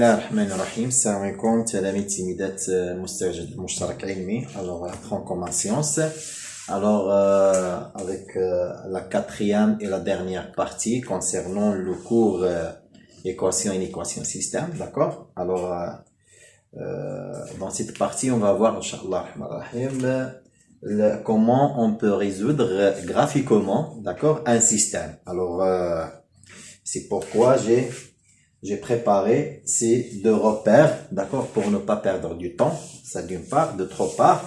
الله الرحمن الرحيم. السلام عليكم تلاميذ تلميذات مستجد المشترك علمي. Alors on commence science. Alors avec la quatrième et la dernière partie concernant le cours équation, inéquation, système, d'accord? Alors dans cette partie on va voir Inch'Allah comment on peut résoudre graphiquement, d'accord, un système. Alors c'est pourquoi j'ai préparé ces deux repères, d'accord, pour ne pas perdre du temps, ça d'une part, d'autre part,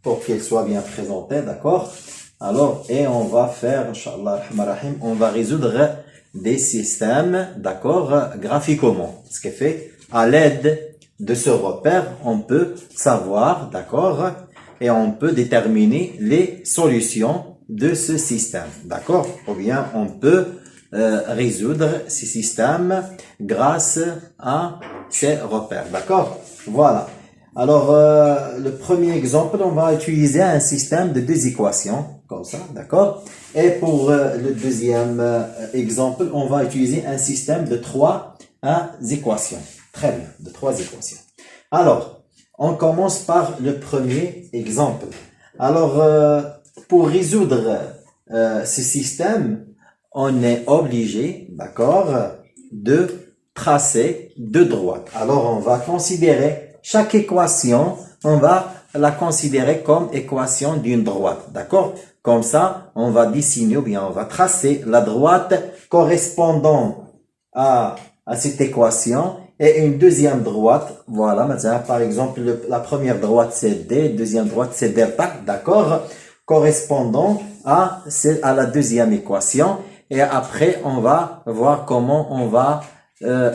pour qu'ils soient bien présentés, d'accord. Alors, et on va faire, Inch'Allah, on va résoudre des systèmes, d'accord, graphiquement. Ce qui fait, à l'aide de ce repère, on peut savoir, d'accord, et on peut déterminer les solutions de ce système, d'accord, ou bien on peut résoudre ces systèmes grâce à ces repères, d'accord? Voilà. Alors, le premier exemple, on va utiliser un système de deux équations, comme ça, d'accord? Et pour le deuxième exemple, on va utiliser un système de trois équations. Très bien, de trois équations. Alors, on commence par le premier exemple. Alors, pour résoudre ce système, on est obligé, d'accord, de tracer deux droites. Alors, on va considérer chaque équation, on va la considérer comme équation d'une droite, d'accord? Comme ça, on va dessiner ou bien on va tracer la droite correspondant à cette équation et une deuxième droite. Voilà, maintenant, par exemple, la première droite c'est D, deuxième droite c'est delta, d'accord? Correspondant à la deuxième équation. Et après, on va voir comment on va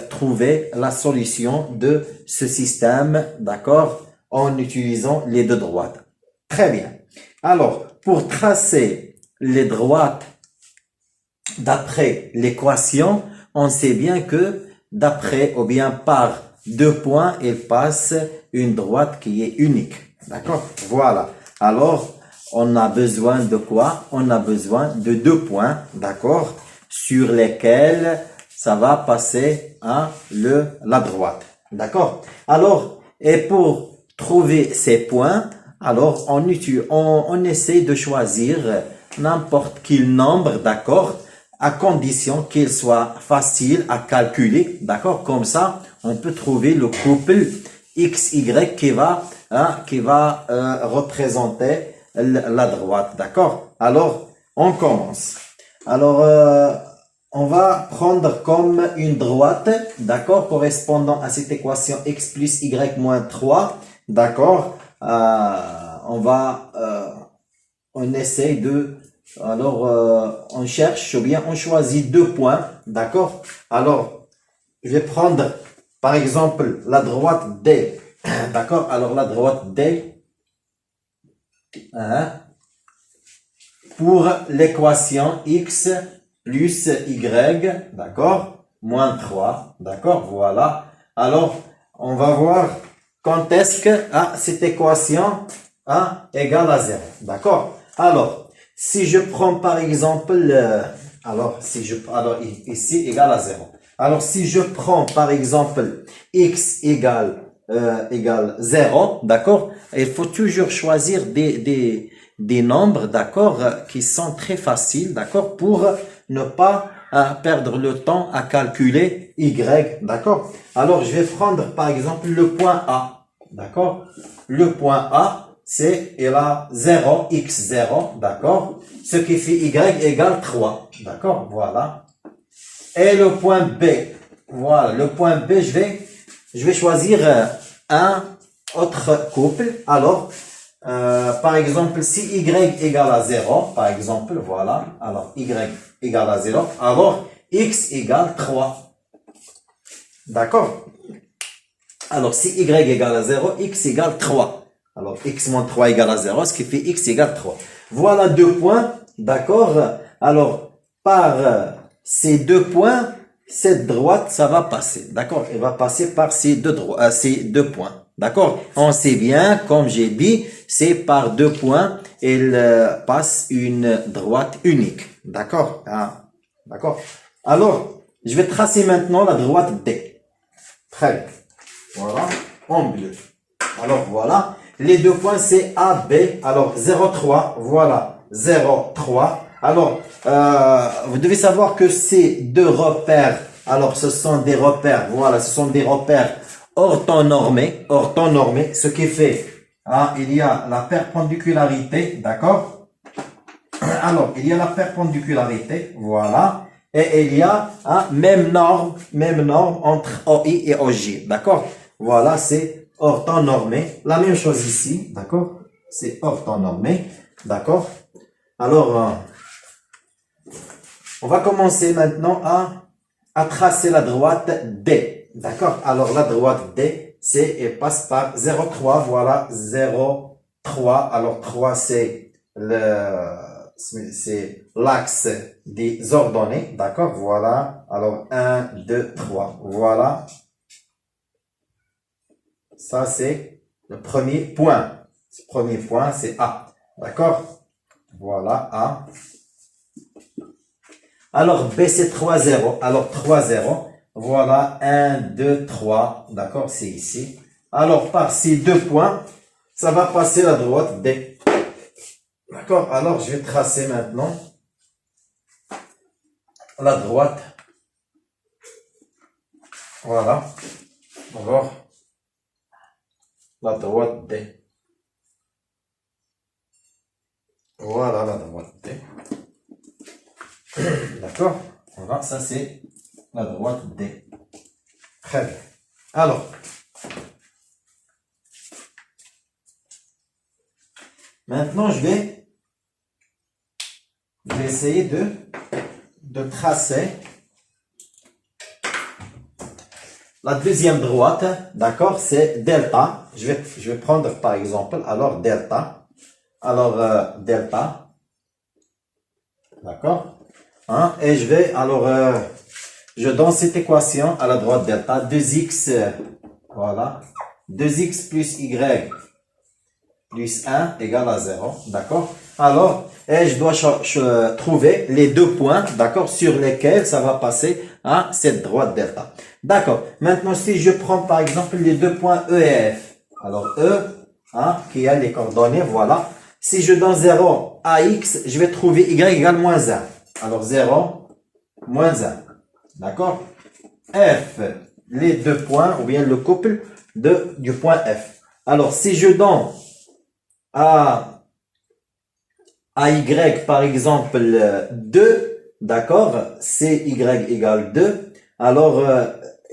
trouver la solution de ce système, d'accord, en utilisant les deux droites. Très bien. Alors, pour tracer les droites d'après l'équation, on sait bien que d'après ou bien par deux points, il passe une droite qui est unique. D'accord? Voilà. Alors, on a besoin de quoi? On a besoin de deux points, d'accord, sur lesquels ça va passer la droite, d'accord. Alors, et pour trouver ces points, alors on essaie de choisir n'importe quel nombre, d'accord, à condition qu'il soit facile à calculer, d'accord. Comme ça, on peut trouver le couple XY qui va représenter la droite, d'accord. Alors, on commence. Alors, on va prendre comme une droite, d'accord, correspondant à cette équation x plus y moins 3, d'accord. On essaie de, alors, on cherche ou bien on choisit deux points, d'accord. Alors, je vais prendre, par exemple, la droite D, d'accord. Alors, la droite D, pour l'équation x plus y, d'accord, moins 3, d'accord, voilà. Alors, on va voir quand est-ce que cette équation égale à 0, d'accord. Alors, si je prends par exemple, ici égale à 0. Alors, si je prends par exemple x égale 0, d'accord, il faut toujours choisir des nombres, d'accord, qui sont très faciles, d'accord, pour ne pas perdre le temps à calculer y, d'accord. Alors, je vais prendre par exemple le point A, d'accord. Le point A, il a 0, x0, d'accord, ce qui fait y égale 3, d'accord, voilà. Et le point B, voilà, le point B, je vais choisir un autre couple. Alors, par exemple, si y égale à 0, par exemple, voilà, alors y égale à 0, alors x égale 3. D'accord? Alors, si y égale à 0, x égale 3. Alors, x moins 3 égale à 0, ce qui fait x égale 3. Voilà deux points, d'accord? Alors, par ces deux points, cette droite, ça va passer, d'accord? Elle va passer par ces deux points, d'accord? On sait bien, comme j'ai dit, c'est par deux points, elle passe une droite unique, d'accord? D'accord? Alors, je vais tracer maintenant la droite D. Très bien. Voilà, en bleu. Alors voilà, les deux points c'est A, B. Alors 0,3, voilà, 0,3. Alors, vous devez savoir que ces deux repères, alors ce sont des repères, voilà, ce sont des repères orthonormés, ce qui fait, hein, il y a la perpendicularité, d'accord? Alors, il y a la perpendicularité, voilà. Et il y a même norme entre OI et OJ, d'accord? Voilà, c'est orthonormé. La même chose ici, d'accord? C'est orthonormé, d'accord? Alors, on va commencer maintenant à tracer la droite D, d'accord? Alors, la droite D, elle passe par 0,3, voilà, 0,3. Alors, 3, c'est l'axe des ordonnées, d'accord? Voilà. Alors, 1, 2, 3. Voilà. Ça, c'est le premier point. Ce premier point, c'est A. D'accord? Voilà, A. Alors, B, c'est 3, 0. Alors, 3, 0. Voilà, 1, 2, 3. D'accord? C'est ici. Alors, par ces deux points, ça va passer la droite D. D'accord? Alors, je vais tracer maintenant la droite. Voilà. Alors, la droite D. Voilà la droite D. D'accord? Voilà, ça c'est la droite D. Très bien. Alors, maintenant je vais essayer de tracer la deuxième droite, d'accord, c'est delta. Je vais prendre par exemple, alors delta. Alors, delta, d'accord, hein, et je vais, alors, je donne cette équation à la droite delta, 2x, voilà, 2x plus y plus 1 égale à 0, d'accord. Alors, et je dois trouver les deux points, d'accord, sur lesquels ça va passer à cette droite delta. D'accord. Maintenant, si je prends par exemple les deux points E et F, alors E, hein, qui a les coordonnées, voilà. Si je donne 0 à x, je vais trouver y égale moins 1. Alors 0, moins 1. D'accord? F, les deux points, ou bien le couple du point F. Alors, si je donne à y, par exemple, 2, d'accord, CY égale 2, alors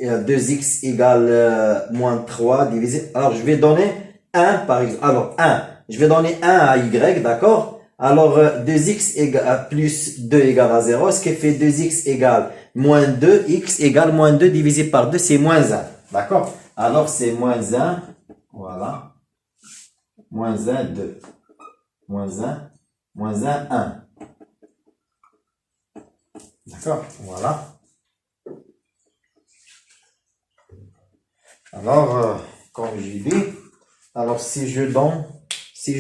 2x égale moins 3 divisé, alors je vais donner 1 par exemple, alors 1, je vais donner 1 à y, d'accord, alors 2x égale, plus 2 égale à 0, ce qui fait 2x égale moins 2, x égale moins 2 divisé par 2, c'est moins 1, d'accord, alors c'est moins 1, voilà, moins 1, 2, moins 1, moins 1, 1. D'accord, voilà. Alors, comme j'ai dit, alors si je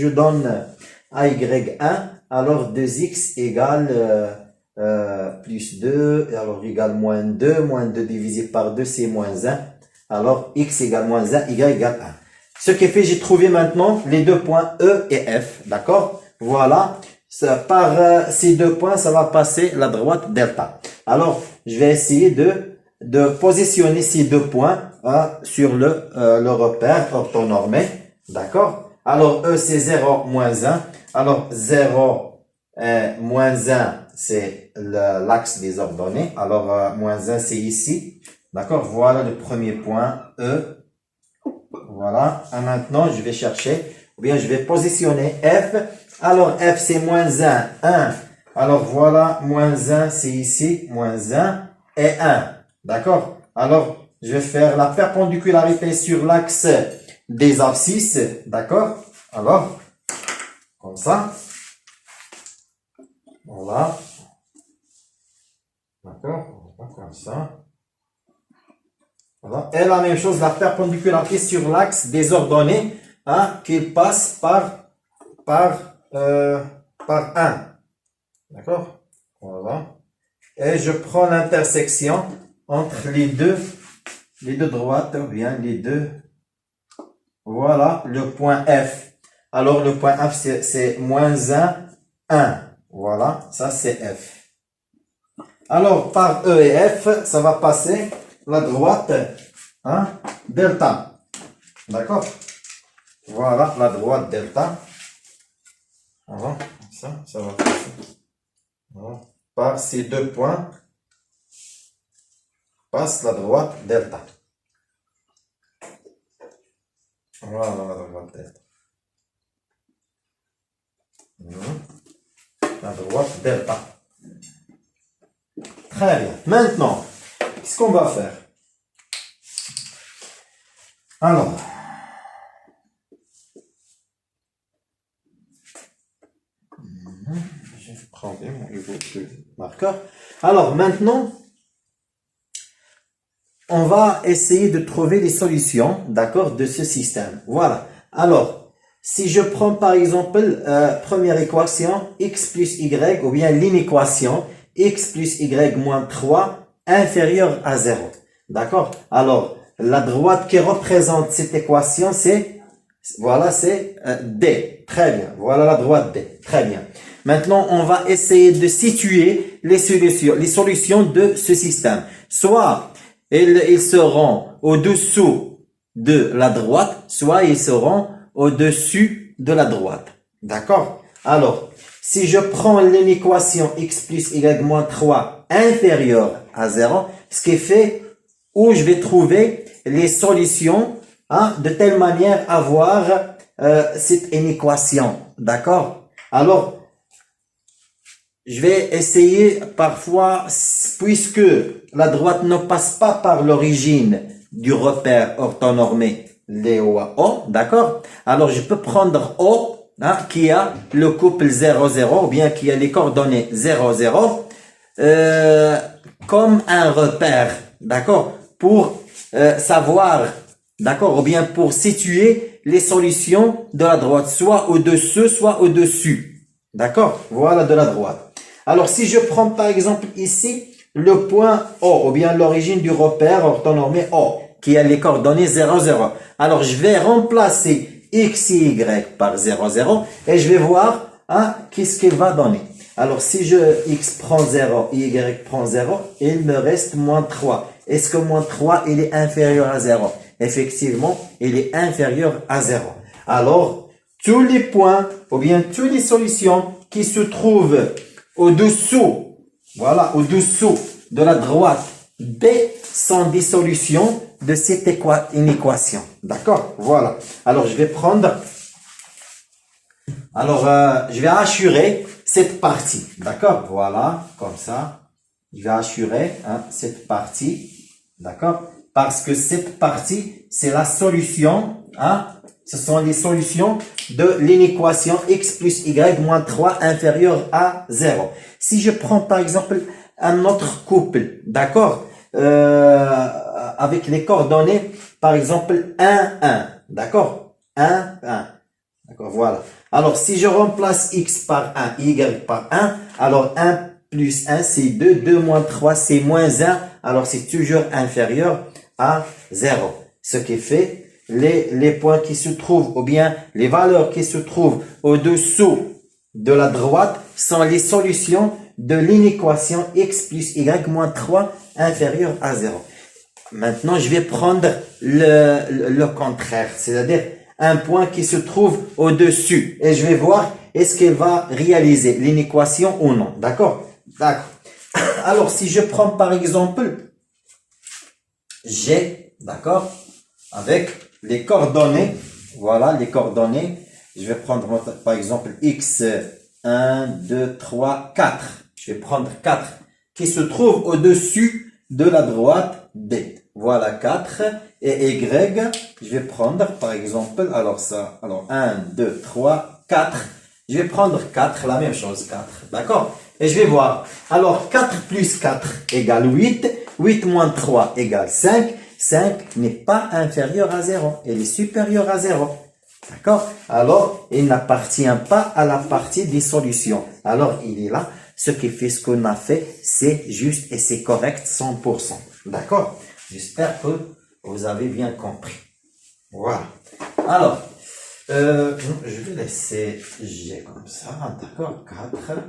donne à y1, alors 2x égale plus 2, alors égale moins 2 divisé par 2, c'est moins 1. Alors, x égale moins 1, y égale 1. Ce qui fait, j'ai trouvé maintenant les deux points E et F, d'accord? Voilà. Par ces deux points, ça va passer la droite delta. Alors, je vais essayer de positionner ces deux points sur le repère orthonormé. D'accord? Alors, E, c'est 0, moins 1. Alors, 0, moins 1, c'est l'axe des ordonnées. Alors, moins 1, c'est ici. D'accord? Voilà le premier point, E. Voilà. Et maintenant, je vais chercher, ou bien je vais positionner F. Alors, F, c'est moins 1, 1. Alors, voilà, moins 1, c'est ici, moins 1 et 1. D'accord? Alors, je vais faire la perpendicularité sur l'axe des abscisses. D'accord? Alors, comme ça. Voilà. D'accord? Comme ça. Voilà. Et la même chose, la perpendicularité sur l'axe des ordonnées, hein, qui passe par 1. D'accord? Voilà. Et je prends l'intersection entre les les deux droites, ou bien les deux, voilà, le point F. Alors, le point F, c'est moins 1, 1. Voilà, ça c'est F. Alors, par E et F, ça va passer la droite, hein, delta. D'accord? Voilà, la droite delta. Voilà, ça va passer. Voilà. Par ces deux points, passe la droite delta. Voilà la droite delta. La droite delta. Très bien. Maintenant, qu'est-ce qu'on va faire? Alors, je vais prendre mon marqueur. Alors, maintenant, on va essayer de trouver les solutions, d'accord, de ce système. Voilà. Alors, si je prends par exemple première équation, x plus y, ou bien l'inéquation x plus y moins 3 inférieur à 0. D'accord? Alors, la droite qui représente cette équation, c'est, voilà, c'est D. Très bien. Voilà la droite D. Très bien. Maintenant, on va essayer de situer les solutions de ce système. Soit ils seront au-dessous de la droite, soit ils seront au-dessus de la droite. D'accord? Alors, si je prends l'équation x plus y moins 3 inférieure à 0, ce qui fait où je vais trouver les solutions, hein, de telle manière à avoir cette inéquation. D'accord? Alors, je vais essayer parfois, puisque la droite ne passe pas par l'origine du repère orthonormé Léo à O, d'accord? Alors, je peux prendre O, hein, qui a le couple 0, 0, ou bien qui a les coordonnées 0, 0, comme un repère, d'accord? Pour savoir, d'accord? Ou bien pour situer les solutions de la droite, soit au-dessus, soit au-dessus. D'accord? Voilà de la droite. Alors, si je prends par exemple ici le point O, ou bien l'origine du repère orthonormé O, qui a les coordonnées 0, 0. Alors, je vais remplacer x et y par 0, 0, et je vais voir, hein, qu'est-ce qu'il va donner. Alors, si x prend 0 et y prend 0, il me reste moins 3. Est-ce que moins 3, il est inférieur à 0? Effectivement, il est inférieur à 0. Alors, tous les points, ou bien toutes les solutions qui se trouvent au-dessous, voilà, au-dessous de la droite B sont des solutions de cette inéquation. D'accord? Voilà. Alors, je vais prendre, alors, je vais assurer cette partie. D'accord? Voilà, comme ça. Je vais assurer, hein, cette partie. D'accord? Parce que cette partie, c'est la solution, hein, ce sont les solutions de l'inéquation x plus y moins 3 inférieur à 0. Si je prends par exemple un autre couple, d'accord, avec les coordonnées, par exemple 1, 1, d'accord, 1, 1, d'accord, voilà. Alors si je remplace x par 1, y par 1, alors 1 plus 1 c'est 2, 2 moins 3 c'est moins 1, alors c'est toujours inférieur à 0. Ce qui fait les points qui se trouvent, ou bien les valeurs qui se trouvent au-dessous de la droite sont les solutions de l'inéquation x plus y moins 3 inférieur à 0. Maintenant, je vais prendre le contraire, c'est-à-dire un point qui se trouve au-dessus. Et je vais voir est-ce qu'il va réaliser l'inéquation ou non. D'accord? D'accord. Alors, si je prends par exemple G, d'accord, avec les coordonnées, voilà les coordonnées, je vais prendre par exemple x 1, 2, 3, 4, je vais prendre 4 qui se trouve au-dessus de la droite D, voilà 4, et y, je vais prendre par exemple, alors 1, 2, 3, 4, je vais prendre 4, la même chose, 4, d'accord, et je vais voir, alors 4 plus 4 égale 8, 8 moins 3 égale 5, 5 n'est pas inférieur à 0, il est supérieur à 0. D'accord? Alors, il n'appartient pas à la partie des solutions. Alors, il est là. Ce qui fait ce qu'on a fait, c'est juste et c'est correct 100%. D'accord? J'espère que vous avez bien compris. Voilà. Alors, je vais laisser G comme ça, d'accord, 4, 4,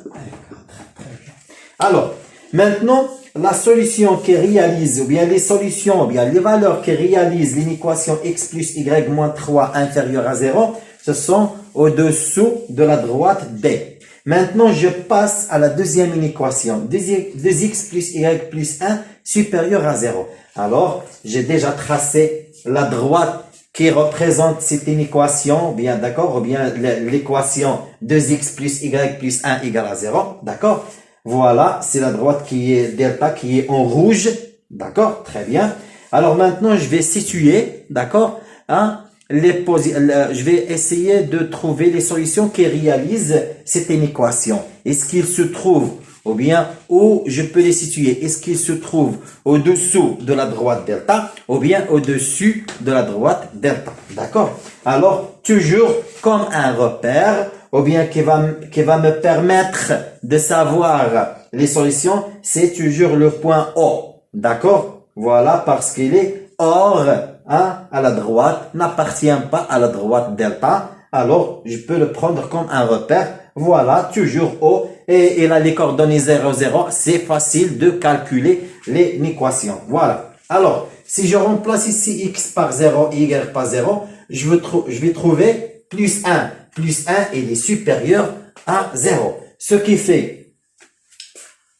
très bien. Alors, maintenant, la solution qui réalise, ou bien les solutions, ou bien les valeurs qui réalisent l'équation x plus y moins 3 inférieure à 0, ce sont au-dessous de la droite D. Maintenant, je passe à la deuxième équation, 2x plus y plus 1 supérieur à 0. Alors, j'ai déjà tracé la droite qui représente cette équation, bien d'accord, ou bien l'équation 2x plus y plus 1 égale à 0, d'accord. Voilà, c'est la droite qui est delta, qui est en rouge, d'accord, très bien. Alors maintenant, je vais situer, d'accord, hein, je vais essayer de trouver les solutions qui réalisent cette équation. Est-ce qu'il se trouve, ou bien où je peux les situer? Est-ce qu'il se trouve au-dessous de la droite delta, ou bien au-dessus de la droite delta, d'accord? Alors, toujours comme un repère, ou bien qui va me permettre de savoir les solutions, c'est toujours le point O, d'accord? Voilà, parce qu'il est hors, hein, à la droite, n'appartient pas à la droite delta, alors je peux le prendre comme un repère. Voilà, toujours O, et il a les coordonnées 0, 0, c'est facile de calculer l'équation. Voilà. Alors, si je remplace ici x par 0 et y par 0, je vais trouver plus 1. Plus 1, il est supérieur à 0. Ce qui fait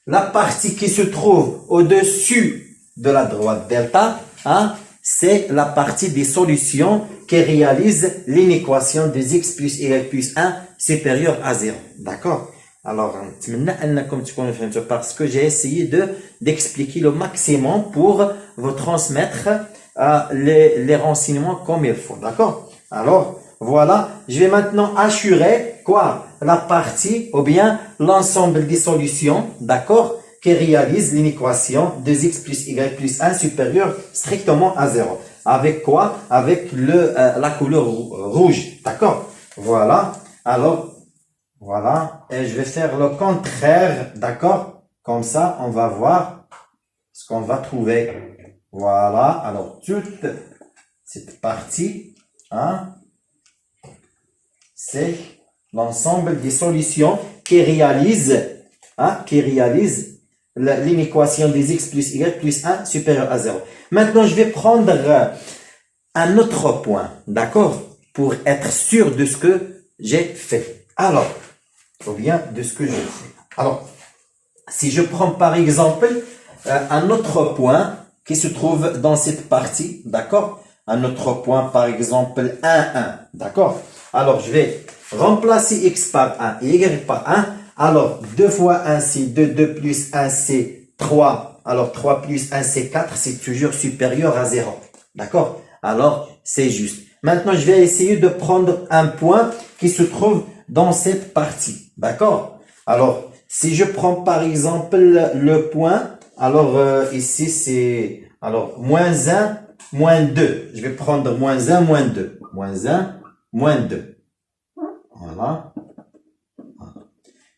la partie qui se trouve au-dessus de la droite delta, hein, c'est la partie des solutions qui réalisent l'équation de x plus y plus 1 supérieur à 0. D'accord? Alors, parce que j'ai essayé d'expliquer le maximum pour vous transmettre les renseignements comme il faut. D'accord? Alors, voilà, je vais maintenant assurer quoi? La partie ou bien l'ensemble des solutions, d'accord, qui réalisent l'équation 2x plus y plus 1 supérieur strictement à 0. Avec quoi? Avec la couleur rouge, d'accord? Voilà, alors, voilà, et je vais faire le contraire, d'accord? Comme ça, on va voir ce qu'on va trouver. Voilà, alors toute cette partie, hein, c'est l'ensemble des solutions qui réalisent l'équation des x plus y plus 1 supérieur à 0. Maintenant, je vais prendre un autre point, d'accord, pour être sûr de ce que j'ai fait. Alors, ou bien de ce que j'ai fait. Alors, si je prends par exemple un autre point qui se trouve dans cette partie, d'accord, un autre point par exemple 1, 1, d'accord. Alors, je vais remplacer x par 1 et y par 1. Alors, 2 fois 1, c'est 2, 2 plus 1, c'est 3. Alors, 3 plus 1, c'est 4, c'est toujours supérieur à 0. D'accord? Alors, c'est juste. Maintenant, je vais essayer de prendre un point qui se trouve dans cette partie. D'accord? Alors, si je prends par exemple le point, alors ici, c'est alors moins 1, moins 2. Je vais prendre moins 1, moins 2. Moins 1, moins 2. Voilà.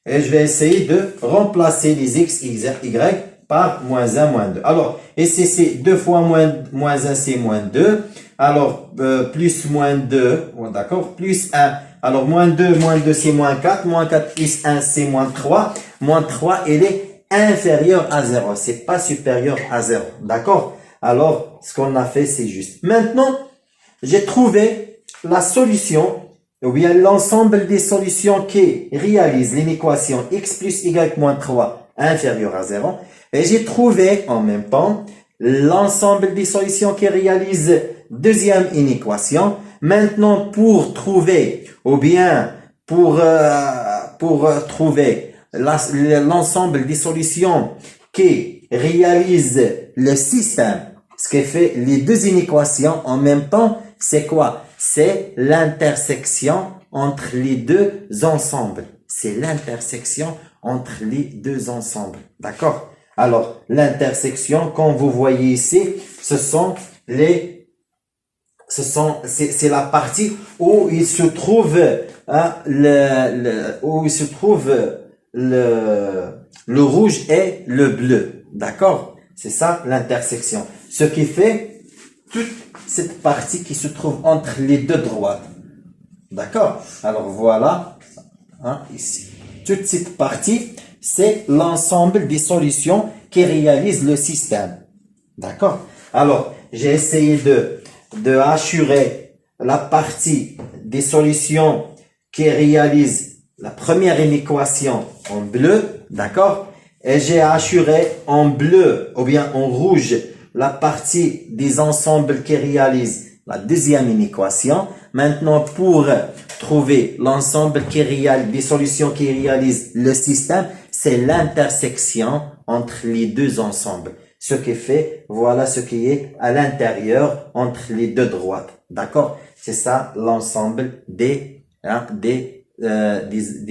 Et je vais essayer de remplacer les x, y par moins 1, moins 2. Alors, ici, c'est 2 fois moins 1, c'est moins 2. Alors, plus moins 2, d'accord, plus 1. Alors, moins 2, c'est moins 4. Moins 4 plus 1, c'est moins 3. Moins 3, il est inférieur à 0. C'est pas supérieur à 0. D'accord? Alors, ce qu'on a fait, c'est juste. Maintenant, j'ai trouvé la solution, ou bien l'ensemble des solutions qui réalisent l'équation x plus y moins 3 inférieur à 0. Et j'ai trouvé en même temps l'ensemble des solutions qui réalisent deuxième inéquation. Maintenant, pour trouver, ou bien pour trouver l'ensemble des solutions qui réalisent le système, ce qui fait les deux inéquations en même temps, c'est quoi? C'est l'intersection entre les deux ensembles. C'est l'intersection entre les deux ensembles. D'accord? Alors, l'intersection, comme vous voyez ici, c'est la partie où il se trouve, hein, où il se trouve le rouge et le bleu. D'accord? C'est ça l'intersection. Ce qui fait toute cette partie qui se trouve entre les deux droites. D'accord? Alors voilà, hein, ici. Toute cette partie, c'est l'ensemble des solutions qui réalisent le système. D'accord? Alors, j'ai essayé de assurer la partie des solutions qui réalisent la première équation en bleu. D'accord? Et j'ai assuré en bleu ou bien en rouge la partie des ensembles qui réalisent la deuxième équation. Maintenant, pour trouver l'ensemble qui réalise, des solutions qui réalisent le système, c'est l'intersection entre les deux ensembles. Ce qui fait, voilà ce qui est à l'intérieur entre les deux droites. D'accord? C'est ça l'ensemble des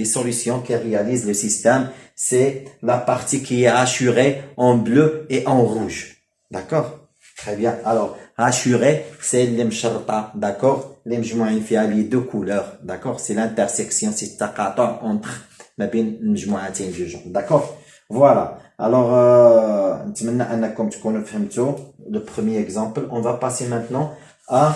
solutions qui réalisent le système. C'est la partie qui est assurée en bleu et en rouge. D'accord? Très bien. Alors, assuré, c'est l'imsharta. D'accord? L'imjmou'in fi les deux couleurs. D'accord? C'est l'intersection, c'est taqata entre ma bin l'mjmou'atin du genre. D'accord? Voilà. Alors, le premier exemple. On va passer maintenant à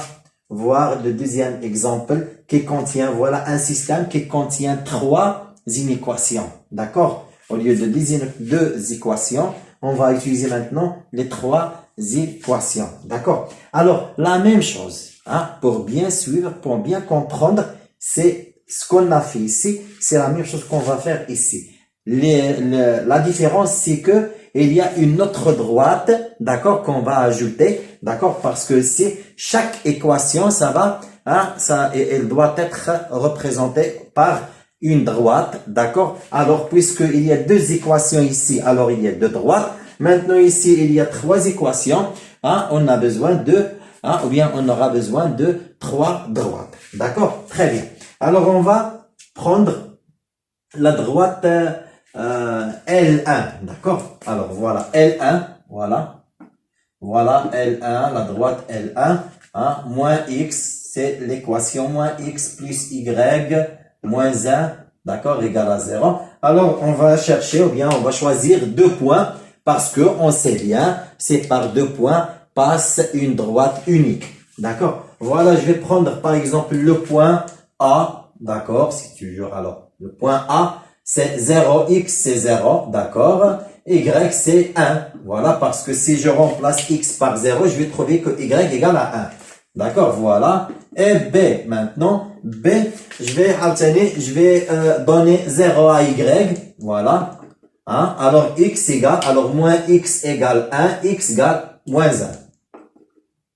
voir le deuxième exemple qui contient, voilà, un système qui contient trois inéquations. D'accord? Au lieu de deux équations, on va utiliser maintenant les trois équations. D'accord? Alors, la même chose, hein, pour bien suivre, pour bien comprendre, c'est ce qu'on a fait ici, c'est la même chose qu'on va faire ici. La différence, c'est que il y a une autre droite, d'accord, qu'on va ajouter, d'accord, parce que c'est chaque équation, ça va, hein, elle doit être représentée par une droite, d'accord. Alors, puisqu'il y a deux équations ici, alors il y a deux droites. Maintenant, ici, il y a trois équations, hein, on a besoin de, hein, ou bien on aura besoin de trois droites, d'accord. Très bien. Alors, on va prendre la droite L1, d'accord. Alors, voilà, L1, voilà. Voilà, L1, la droite L1, hein, moins X, c'est l'équation moins X plus Y, moins 1, d'accord, égal à 0. Alors, on va chercher, ou bien on va choisir deux points, parce que on sait bien, c'est par deux points passe une droite unique. D'accord? Voilà, je vais prendre par exemple le point A, d'accord, c'est toujours, alors, le point A, c'est 0, X c'est 0, d'accord, Y c'est 1, voilà, parce que si je remplace X par 0, je vais trouver que Y égale à 1. D'accord, voilà. Et B, maintenant, B, je vais donner 0 à Y, voilà. Hein? Alors, X égale, alors moins X égale 1, X égale moins 1.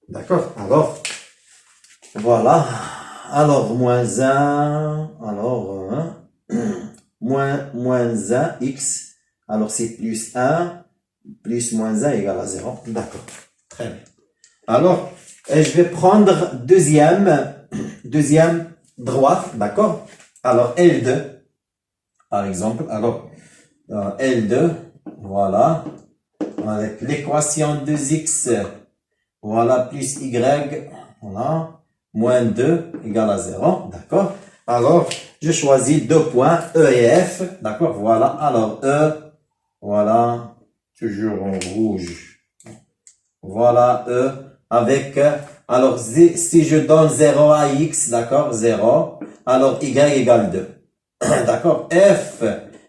D'accord, alors, voilà. Alors, moins 1, alors, moins 1, X, alors c'est plus 1, plus moins 1 égale à 0. D'accord, très bien. Alors, je vais prendre deuxième droite, d'accord? Alors, L2, par exemple. Alors, L2, voilà. Avec l'équation 2x, voilà, plus y, voilà, moins 2 égale à 0, d'accord? Alors, je choisis deux points, E et F, d'accord? Voilà, alors E, voilà, toujours en rouge. Voilà, E, avec, alors, si je donne 0 à X, d'accord, 0, alors Y égale 2. D'accord, F,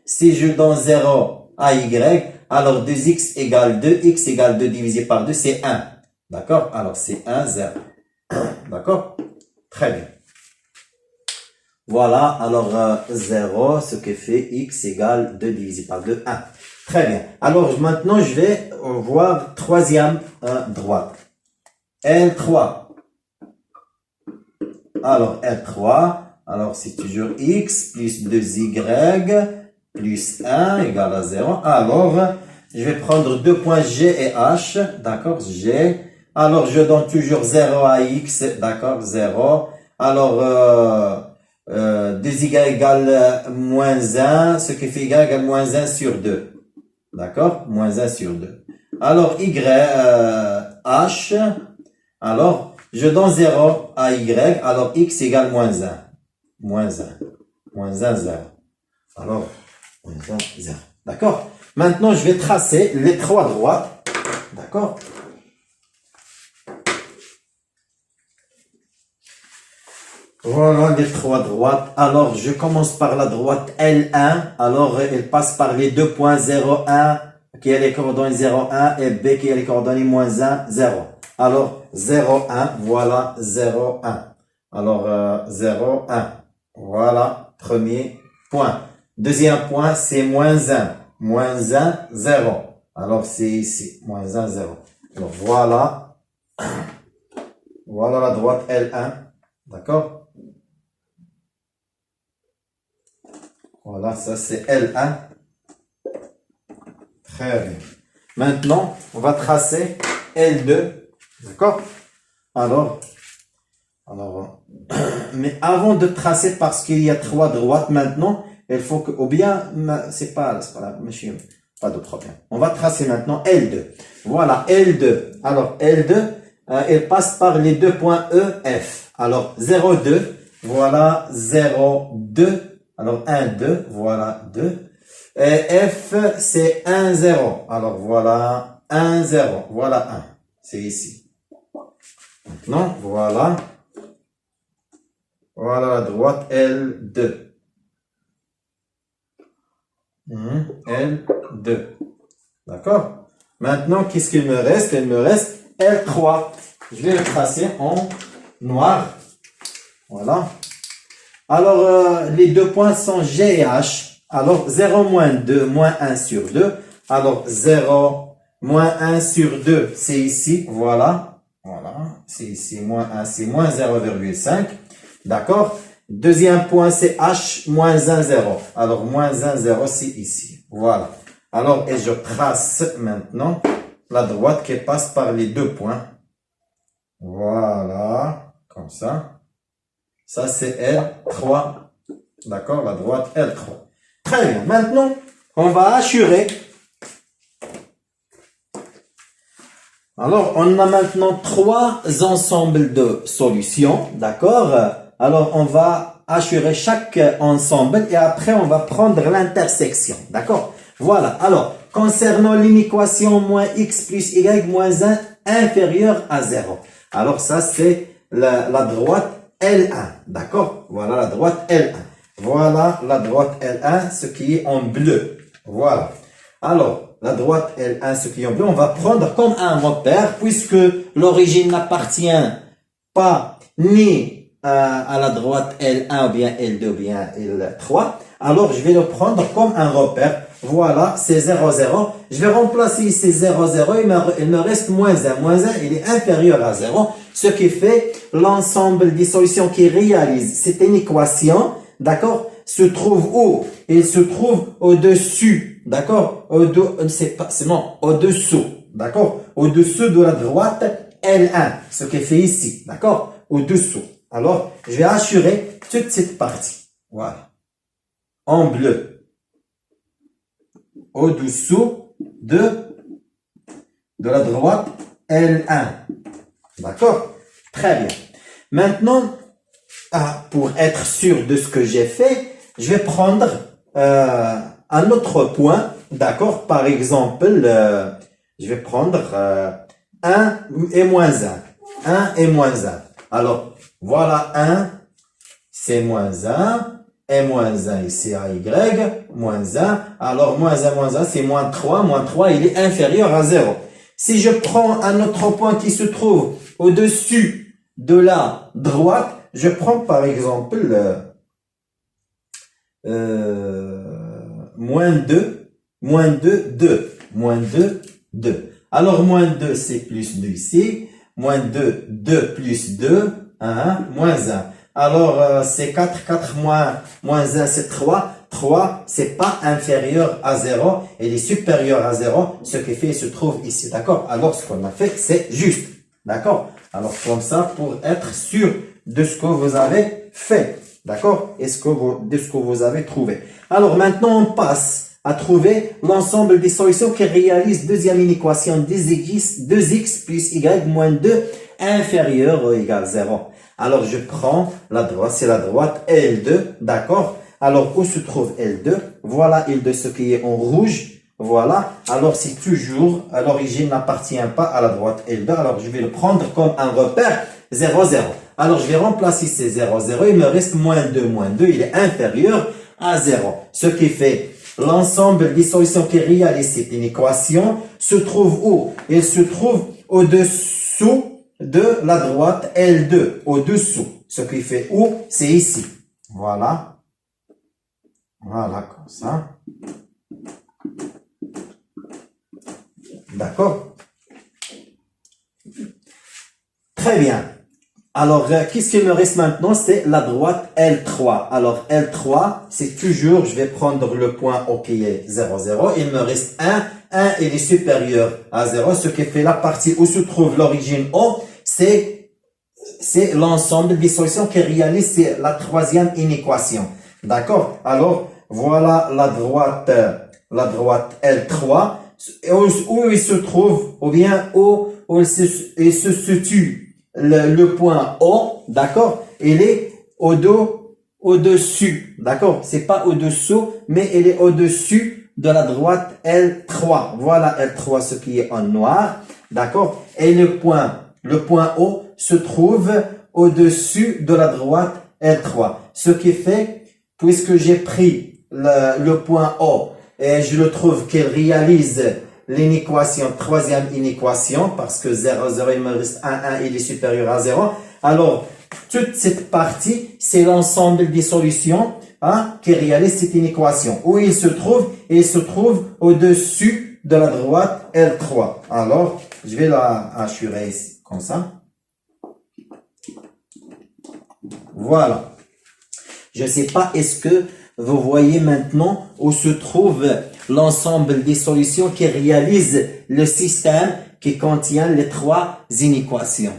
si je donne 0 à Y, alors 2X égale 2, X égale 2 divisé par 2, c'est 1. D'accord, alors c'est 1, 0. D'accord, très bien. Voilà, alors 0, ce qui fait X égale 2 divisé par 2, 1. Très bien. Alors maintenant, je vais voir troisième droite. L3. Alors L3, alors c'est toujours X plus 2Y plus 1 égale à 0. Alors, je vais prendre deux points G et H. D'accord, G. Alors, je donne toujours 0 à X. D'accord, 0. Alors, 2Y égale moins 1, ce qui fait Y égale moins 1 sur 2. D'accord? Moins 1 sur 2. Alors, Y, H. Alors, je donne 0 à Y. Alors, X égale moins 1. Moins 1. Moins 1, 0. Alors, moins 1, 0. D'accord? Maintenant, je vais tracer les trois droites. D'accord? Voilà les trois droites. Alors, je commence par la droite L1. Alors, elle passe par les deux points 0, 1, qui est les coordonnées 0, 1, et B qui est les coordonnées moins 1, 0. Alors, 0, 1, voilà 0, 1. Alors, 0, 1. Voilà, premier point. Deuxième point, c'est moins 1. Moins 1, 0. Alors, c'est ici. Moins 1, 0. Alors, voilà. Voilà la droite L1. D'accord? Voilà, ça c'est L1. Très bien. Maintenant, on va tracer L2. D'accord? Alors, mais avant de tracer, parce qu'il y a trois droites maintenant, il faut que, ou bien, c'est pas là, monsieur, pas de problème. On va tracer maintenant L2. Voilà, L2. Alors, L2, elle passe par les deux points E, F. Alors, 0, 2. Voilà, 0, 2. Alors, 1, 2. Voilà, 2. Et F, c'est 1, 0. Alors, voilà, 1, 0. Voilà, 1. C'est ici. Maintenant, voilà. Voilà la droite L2. L2. D'accord? Maintenant, qu'est-ce qu'il me reste? Il me reste L3. Je vais le tracer en noir. Voilà. Alors, les deux points sont G et H. Alors, 0 moins 2, moins 1 sur 2. Alors, 0 moins 1 sur 2, c'est ici. Voilà. Voilà. C'est ici. Moins 1, c'est moins 0,5. D'accord? Deuxième point, c'est H moins 1, 0. Alors, moins 1, 0, c'est ici. Voilà. Alors, et je trace maintenant la droite qui passe par les deux points. Voilà. Comme ça. Ça, c'est L3. D'accord? La droite L3. Très bien. Maintenant, on va assurer. Alors, on a maintenant trois ensembles de solutions. D'accord? Alors, on va assurer chaque ensemble et après, on va prendre l'intersection. D'accord? Voilà. Alors, concernant l'inéquation moins x plus y moins 1 inférieur à 0. Alors, ça, c'est la droite L1. D'accord? Voilà la droite L1. Voilà la droite L1, ce qui est en bleu. Voilà. Alors, la droite L1, ce qui est en bleu, on va prendre comme un repère, puisque l'origine n'appartient pas ni à la droite L1 ou bien L2 ou bien L3. Alors, je vais le prendre comme un repère. Voilà, c'est 0, 0. Je vais remplacer ici 0, 0. Il me reste moins 1. Moins 1, il est inférieur à 0. Ce qui fait l'ensemble des solutions qui réalisent cette équation, d'accord, se trouve où? Il se trouve au-dessus, d'accord? Au-dessous, d'accord? Au-dessous de la droite L1, ce qui est fait ici, d'accord? Au-dessous. Alors, je vais assurer toute cette partie. Voilà. En bleu. Au-dessous de la droite L1. D'accord? Très bien. Maintenant, pour être sûr de ce que j'ai fait, je vais prendre un autre point. D'accord? Par exemple, je vais prendre 1 et moins 1. 1 et moins 1. Alors, voilà 1, c'est moins 1. Et moins 1 ici à y, moins 1. Alors, moins 1, c'est moins 3. Moins 3, il est inférieur à 0. Si je prends un autre point qui se trouve au-dessus de la droite, je prends par exemple moins 2, 2. Moins 2, 2. Alors, moins 2, c'est plus 2 ici. Moins 2, 2 plus 2, 1, moins 1. Alors, c'est 4, 4 moins 1, c'est 3. 3, c'est pas inférieur à 0, il est supérieur à 0, ce qui fait, il se trouve ici, d'accord? Alors, ce qu'on a fait, c'est juste, d'accord? Alors, comme ça, pour être sûr de ce que vous avez fait, d'accord? Et de ce que vous avez trouvé. Alors, maintenant, on passe à trouver l'ensemble des solutions qui réalisent deuxième inéquation 2x plus y moins 2 inférieur ou égal 0. Alors, je prends la droite, c'est la droite L2, d'accord? Alors, où se trouve L2? Voilà L2, ce qui est en rouge. Voilà. Alors, c'est toujours, l'origine n'appartient pas à la droite L2. Alors, je vais le prendre comme un repère 0, 0. Alors, je vais remplacer ces 0, 0. Il me reste moins 2. Moins 2, il est inférieur à 0. Ce qui fait l'ensemble des solutions qui réalisent cette équation se trouve où? Il se trouve au-dessous de la droite L2. Au-dessous. Ce qui fait où? C'est ici. Voilà. Voilà, comme ça. D'accord? Très bien. Alors, qu'est-ce qu'il me reste maintenant? C'est la droite L3. Alors, L3, c'est toujours, je vais prendre le point O qui est 0, 0. Il me reste 1. 1, il est supérieur à 0. Ce qui fait la partie où se trouve l'origine O, c'est l'ensemble des solutions qui réalisent la troisième inéquation. D'accord? Alors, voilà la droite L3, où il se trouve, ou bien où il se situe le point O, d'accord? Il est au-dessus, d'accord? C'est pas au-dessous, mais il est au-dessus de la droite L3. Voilà L3, ce qui est en noir, d'accord? Et le point O se trouve au-dessus de la droite L3. Ce qui fait, puisque j'ai pris le point O et je le trouve qu'il réalise l'inéquation, troisième inéquation, parce que 0, 0, il me reste 1, 1, il est supérieur à 0. Alors, toute cette partie, c'est l'ensemble des solutions qui réalisent cette inéquation. Où il se trouve? Il se trouve au-dessus de la droite L3. Alors, je vais la assurer ici, comme ça. Voilà. Je ne sais pas, est-ce que vous voyez maintenant où se trouve l'ensemble des solutions qui réalisent le système qui contient les trois inéquations.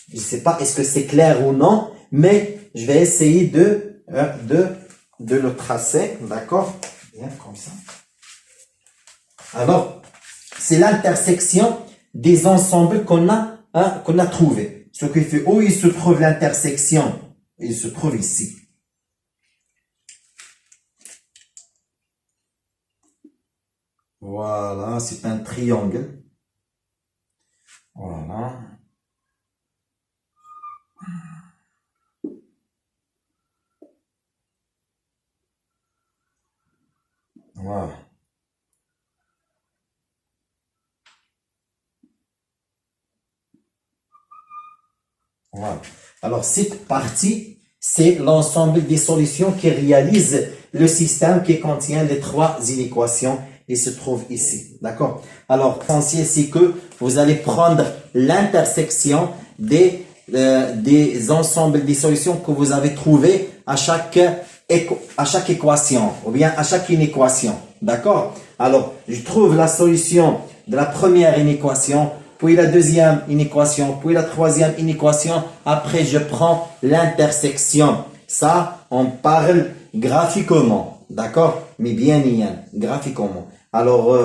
Je ne sais pas, est-ce que c'est clair ou non, mais je vais essayer de le tracer, d'accord? Bien, comme ça. Alors, c'est l'intersection des ensembles qu'on a trouvés. Ce qui fait où il se trouve l'intersection. Il se trouve ici. Voilà, c'est un triangle. Voilà. Voilà. Voilà. Alors, cette partie, c'est l'ensemble des solutions qui réalisent le système qui contient les trois inéquations et se trouve ici. D'accord? Alors, l'essentiel, c'est que vous allez prendre l'intersection des ensembles des solutions que vous avez trouvées à chaque équation ou bien à chaque inéquation. D'accord? Alors, je trouve la solution de la première inéquation, puis la deuxième inéquation, puis la troisième inéquation. Après, je prends l'intersection. Ça, on parle graphiquement. D'accord? Mais bien, graphiquement. Alors,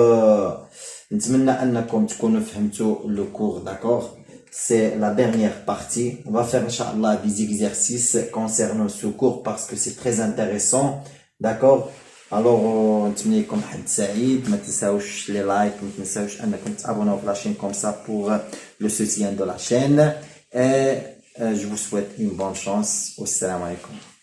نتمنى أنكم تكونوا فهمتوا le cours, d'accord? C'est la dernière partie. On va faire, Inch'Allah, des exercices concernant ce cours parce que c'est très intéressant. D'accord? Alors, نتمنى لكم حد سعيد. ما تنساوش les likes, ما تنساوش أنكم تابونوا في la chaîne comme ça pour le soutien de la chaîne. Et je vous souhaite une bonne chance. Assalamu alaikum.